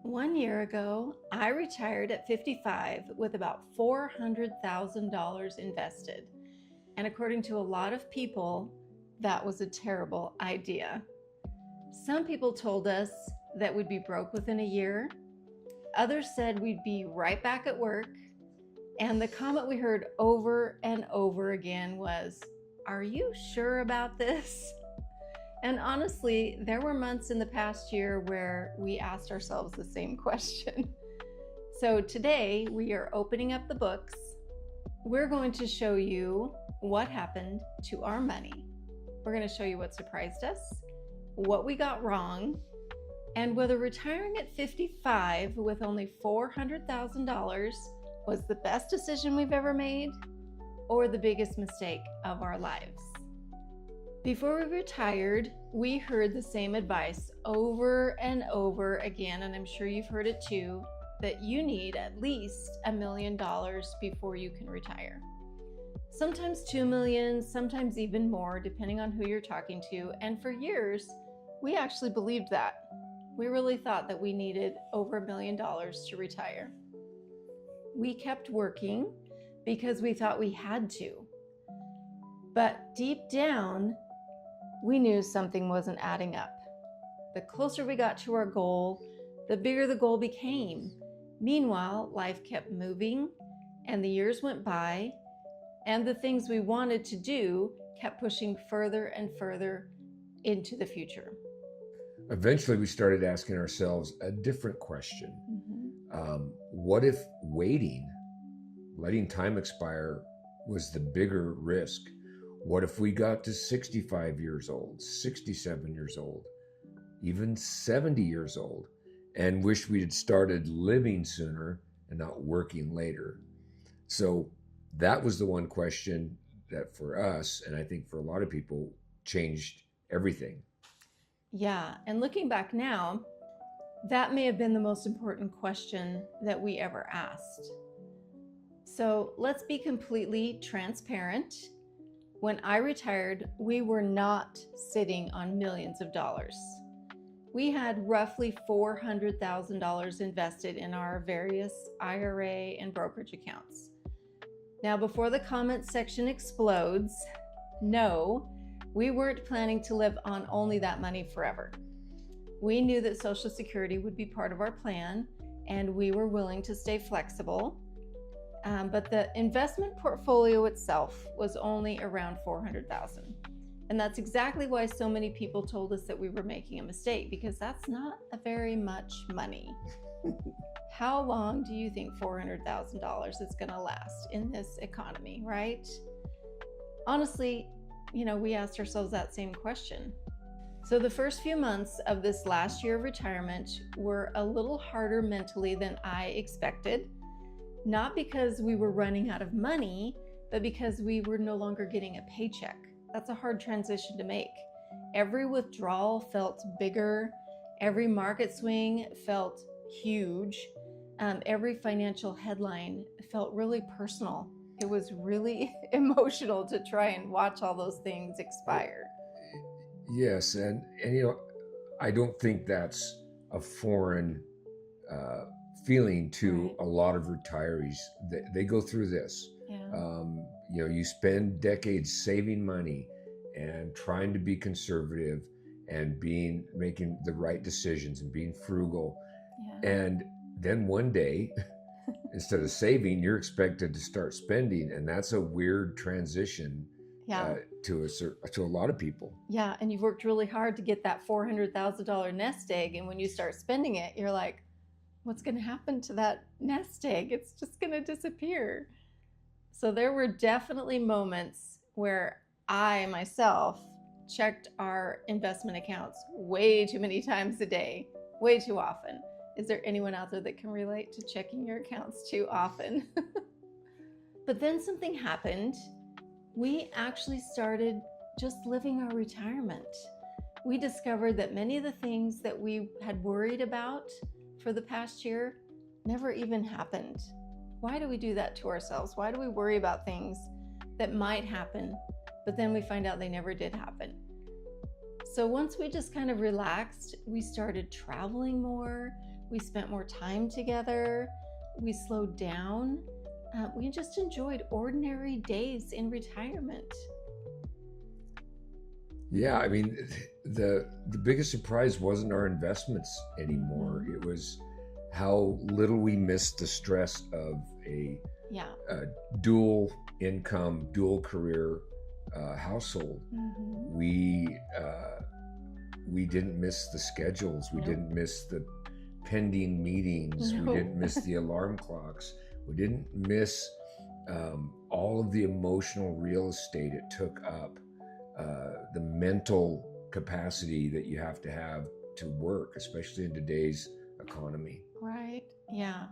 1 year ago, I retired at 55 with about $400,000 invested. And according to a lot of people, that was a terrible idea. Some people told us that we'd be broke within a year. Others said we'd be right back at work. And the comment we heard over and over again was, "Are you sure about this?" And honestly, there were months in the past year where we asked ourselves the same question. So today we are opening up the books. We're going to show you what happened to our money. We're going to show you what surprised us, what we got wrong, and whether retiring at 55 with only $400,000 was the best decision we've ever made or the biggest mistake of our lives. Before we retired, we heard the same advice over and over again, and I'm sure you've heard it too, that you need at least $1 million before you can retire. Sometimes 2 million, sometimes even more, depending on who you're talking to. And for years, we actually believed that. We really thought that we needed over $1 million to retire. We kept working because we thought we had to. But deep down, we knew something wasn't adding up. The closer we got to our goal, the bigger the goal became. Meanwhile, life kept moving and the years went by, and the things we wanted to do kept pushing further and further into the future. Eventually, we started asking ourselves a different question. What if waiting, letting time expire, was the bigger risk? What if we got to 65 years old, 67 years old, even 70 years old, and wished we had started living sooner and not working later? So that was the one question that for us, and I think for a lot of people, changed everything. Yeah, and looking back now, that may have been the most important question that we ever asked. So let's be completely transparent. When I retired, we were not sitting on millions of dollars. We had roughly $400,000 invested in our various IRA and brokerage accounts. Now, before the comments section explodes, no, we weren't planning to live on only that money forever. We knew that Social Security would be part of our plan, and we were willing to stay flexible. But the investment portfolio itself was only around $400,000. And that's exactly why so many people told us that we were making a mistake, because that's not a very much money. How long do you think $400,000 is going to last in this economy, right? Honestly, we asked ourselves that same question. So the first few months of this last year of retirement were a little harder mentally than I expected. Not because we were running out of money, but because we were no longer getting a paycheck. That's a hard transition to make. Every withdrawal felt bigger. Every market swing felt huge. Every financial headline felt really personal. It was really emotional to try and watch all those things expire. Yes, and I don't think that's a foreign feeling to a lot of retirees. They go through this. Yeah. You spend decades saving money and trying to be conservative and making the right decisions and being frugal. Yeah. And then one day, instead of saving, you're expected to start spending, and that's a weird transition. Yeah. To a lot of people. Yeah, and you've worked really hard to get that $400,000 nest egg, and when you start spending it, you're like, what's going to happen to that nest egg? It's just going to disappear. So there were definitely moments where I myself checked our investment accounts way too many times a day, way too often. Is there anyone out there that can relate to checking your accounts too often? But then something happened. We actually started just living our retirement. We discovered that many of the things that we had worried about for the past year never even happened. Why do we do that to ourselves? Why do we worry about things that might happen, but then we find out they never did happen? So once we just kind of relaxed, we started traveling more. We spent more time together. We slowed down. We just enjoyed ordinary days in retirement. Yeah, I mean, the biggest surprise wasn't our investments anymore. It was how little we missed the stress of a dual income, dual career household. We didn't miss the schedules. We didn't miss the pending meetings. We didn't miss the alarm clocks. We didn't miss all of the emotional real estate it took up, the mental capacity that you have to work, especially in today's economy. Right. Yeah.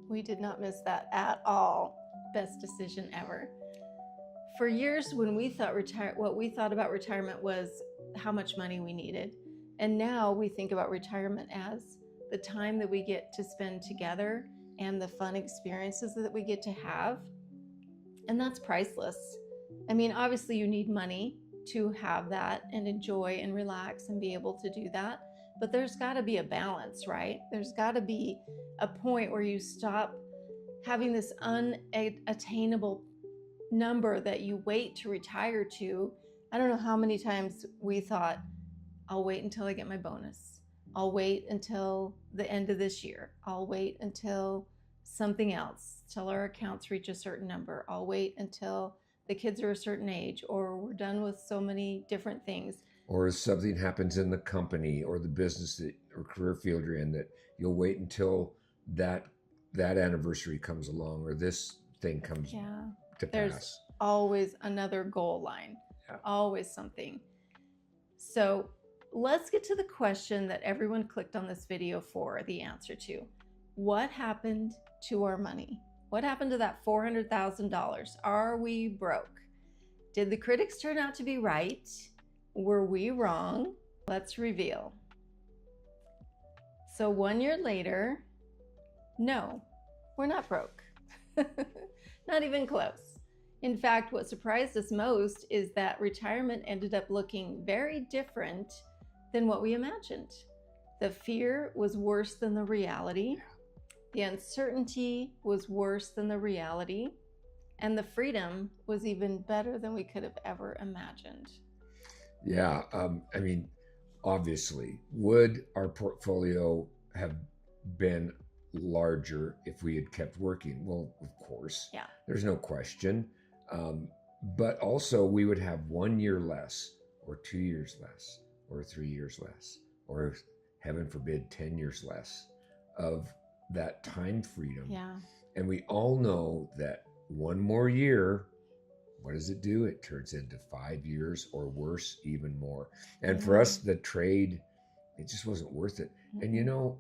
We did not miss that at all. Best decision ever. For years, when we thought what we thought about retirement was how much money we needed. And now we think about retirement as the time that we get to spend together and the fun experiences that we get to have. And that's priceless. I mean, obviously you need money to have that and enjoy and relax and be able to do that. But there's got to be a balance, right? There's got to be a point where you stop having this unattainable number that you wait to retire to. I don't know how many times we thought, I'll wait until I get my bonus. I'll wait until the end of this year. I'll wait until something else, till our accounts reach a certain number. I'll wait until the kids are a certain age, or we're done with so many different things. Or if something happens in the company or the business or career field you're in, that you'll wait until that anniversary comes along or this thing comes to pass. There's always another goal line, always something. So let's get to the question that everyone clicked on this video for the answer to. What happened to our money? What happened to that $400,000? Are we broke? Did the critics turn out to be right? Were we wrong? Let's reveal. So 1 year later, no, we're not broke. Not even close. In fact, what surprised us most is that retirement ended up looking very different than what we imagined. The fear was worse than the reality. The uncertainty was worse than the reality. And the freedom was even better than we could have ever imagined. Yeah, I mean, obviously, would our portfolio have been larger if we had kept working? Well, of course. Yeah. There's no question. But also, we would have 1 year less, or 2 years less, or 3 years less, or heaven forbid, 10 years less of that time freedom. Yeah. And we all know that one more year, what does it do? It turns into 5 years or worse, even more. And for us, the trade, it just wasn't worth it. And you know,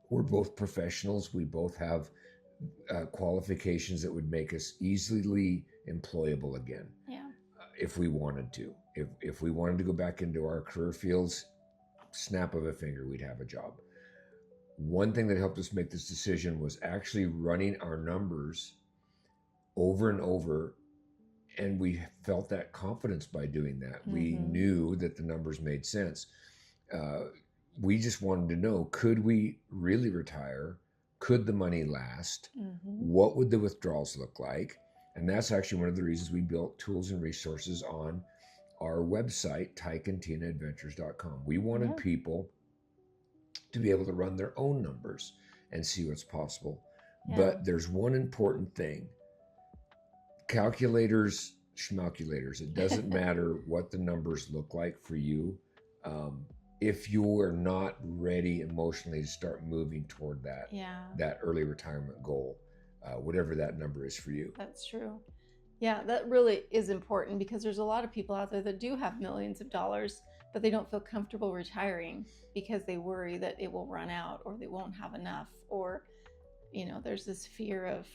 we're both professionals. We both have qualifications that would make us easily employable again. Yeah. If we wanted to. If we wanted to go back into our career fields, snap of a finger, we'd have a job. One thing that helped us make this decision was actually running our numbers over and over. And we felt that confidence by doing that. We knew that the numbers made sense. We just wanted to know, could we really retire? Could the money last? What would the withdrawals look like? And that's actually one of the reasons we built tools and resources on our website, tykeandtinaadventures.com. We wanted people to be able to run their own numbers and see what's possible. But there's one important thing. Calculators, schmalculators, it doesn't matter what the numbers look like for you. If you are not ready emotionally to start moving toward that early retirement goal, whatever that number is for you. That's true. Yeah, that really is important, because there's a lot of people out there that do have millions of dollars, but they don't feel comfortable retiring because they worry that it will run out or they won't have enough, or you know, there's this fear of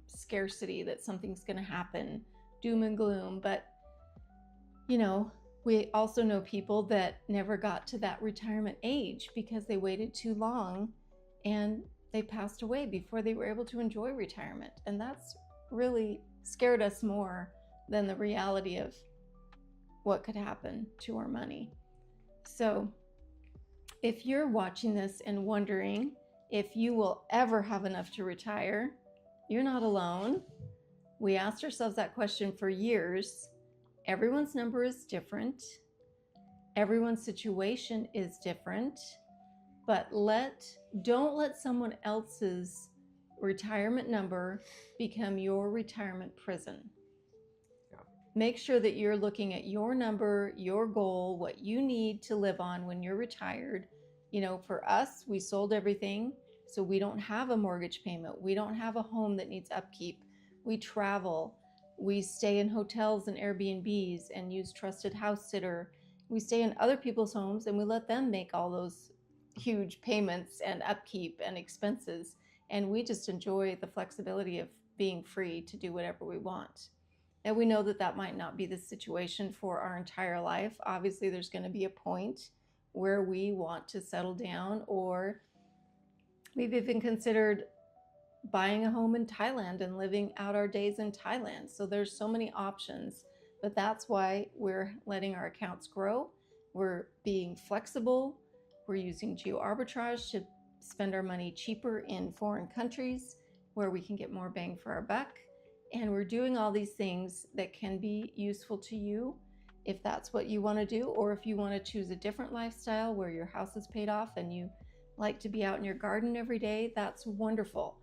scarcity, that something's going to happen, doom and gloom. But you know, we also know people that never got to that retirement age because they waited too long and they passed away before they were able to enjoy retirement. And that's really scared us more than the reality of what could happen to our money. So If you're watching this and wondering if you will ever have enough to retire, you're not alone. We asked ourselves that question for years. Everyone's number is different. Everyone's situation is different. But don't let someone else's retirement number become your retirement prison. Make sure that you're looking at your number, your goal, what you need to live on when you're retired. You know, for us, we sold everything, so we don't have a mortgage payment. We don't have a home that needs upkeep. We travel. We stay in hotels and Airbnbs and use trusted house sitter. We stay in other people's homes and we let them make all those huge payments and upkeep and expenses. And we just enjoy the flexibility of being free to do whatever we want. And we know that that might not be the situation for our entire life. Obviously, there's going to be a point where we want to settle down, or we've even considered buying a home in Thailand and living out our days in Thailand. So there's so many options, but that's why we're letting our accounts grow. We're being flexible. We're using Geoarbitrage to spend our money cheaper in foreign countries where we can get more bang for our buck. And we're doing all these things that can be useful to you if that's what you want to do, or if you want to choose a different lifestyle where your house is paid off and you like to be out in your garden every day. That's wonderful.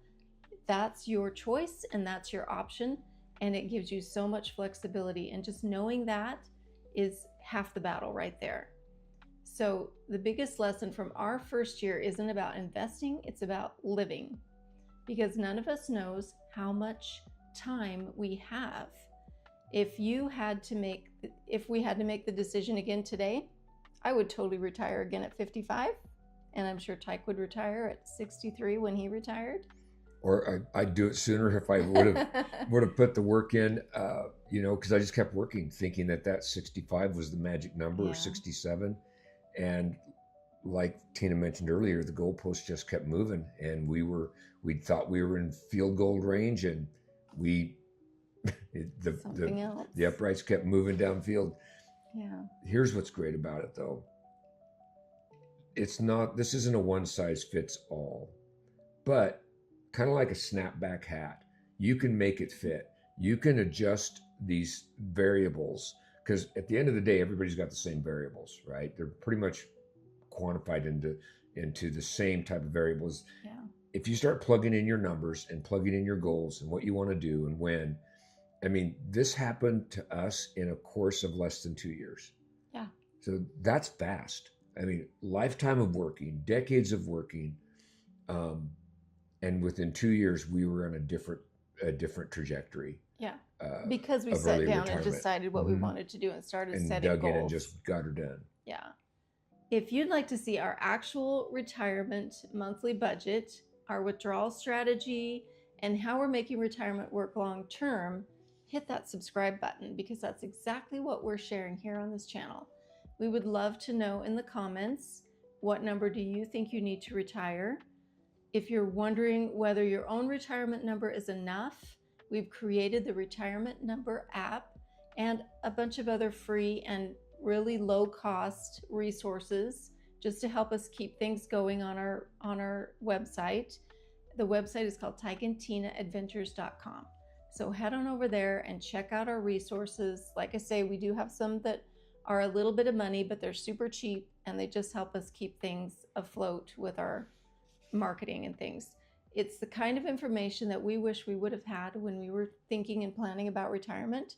That's your choice and that's your option, and it gives you so much flexibility. And just knowing that is half the battle right there. So the biggest lesson from our first year isn't about investing, it's about living, because none of us knows how much time we have. If we had to make the decision again today, I would totally retire again at 55, and I'm sure Tyke would retire at 63 when he retired. Or I'd do it sooner if I would have put the work in, because I just kept working, thinking that 65 was the magic number, or 67. And like Tina mentioned earlier, the goalpost just kept moving, and we thought we were in field goal range, and the uprights kept moving downfield. Yeah. Here's what's great about it, though. This isn't a one size fits all, but kind of like a snapback hat, you can make it fit. You can adjust these variables, because at the end of the day, everybody's got the same variables, right? They're pretty much quantified into the same type of variables. Yeah. If you start plugging in your numbers and plugging in your goals and what you want to do and when, I mean, this happened to us in a course of less than 2 years. Yeah. So that's fast. I mean, lifetime of working, decades of working, and within 2 years, we were on a different trajectory. Yeah. Because we sat down and decided what we wanted to do and started setting goals. And dug in and just got her done. Yeah. If you'd like to see our actual retirement monthly budget, our withdrawal strategy, and how we're making retirement work long term, hit that subscribe button, because that's exactly what we're sharing here on this channel. We would love to know in the comments, what number do you think you need to retire? If you're wondering whether your own retirement number is enough, we've created the Retirement Number app and a bunch of other free and really low cost resources just to help us keep things going on our website. The website is called TykeandTinaAdventures.com. So head on over there and check out our resources. Like I say, we do have some that are a little bit of money, but they're super cheap, and they just help us keep things afloat with our marketing and things. It's the kind of information that we wish we would have had when we were thinking and planning about retirement.